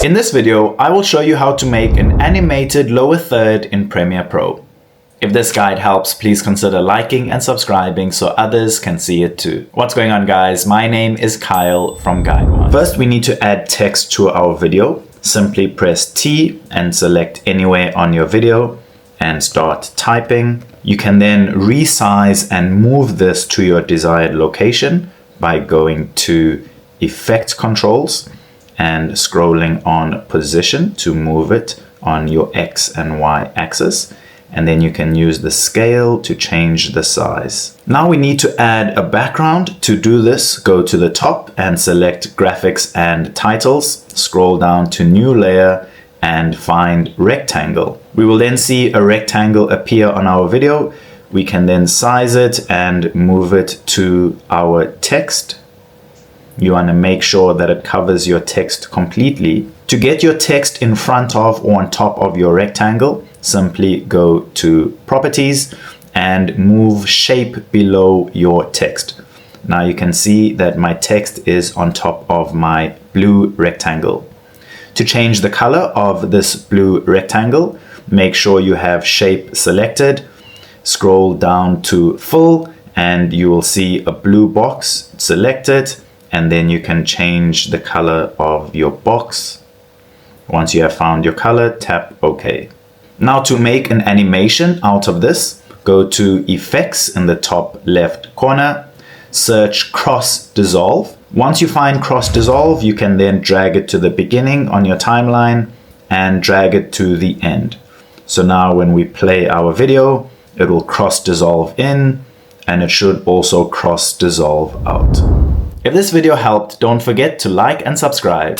In this video, I will show you how to make an animated lower third in Premiere Pro. If this guide helps, please consider liking and subscribing so others can see it too. What's going on, guys? My name is Kyle from Guide One. First, we need to add text to our video. Simply press T and select anywhere on your video and start typing. You can then resize and move this to your desired location by going to Effect Controls and scrolling on Position to move it on your X and Y axis. And then you can use the scale to change the size. Now we need to add a background. To do this, go to the top and select Graphics and Titles. Scroll down to New Layer and find Rectangle. We will then see a rectangle appear on our video. We can then size it and move it to our text. You want to make sure that it covers your text completely. To get your text in front of or on top of your rectangle, simply go to Properties and move Shape below your text. Now you can see that my text is on top of my blue rectangle. To change the color of this blue rectangle, make sure you have Shape selected. Scroll down to Full and you will see a blue box. Select it and then you can change the color of your box. Once you have found your color, tap OK. Now to make an animation out of this, go to Effects in the top left corner, search Cross Dissolve. Once you find Cross Dissolve, you can then drag it to the beginning on your timeline and drag it to the end. So now when we play our video, it will cross dissolve in and it should also cross dissolve out. If this video helped, don't forget to like and subscribe.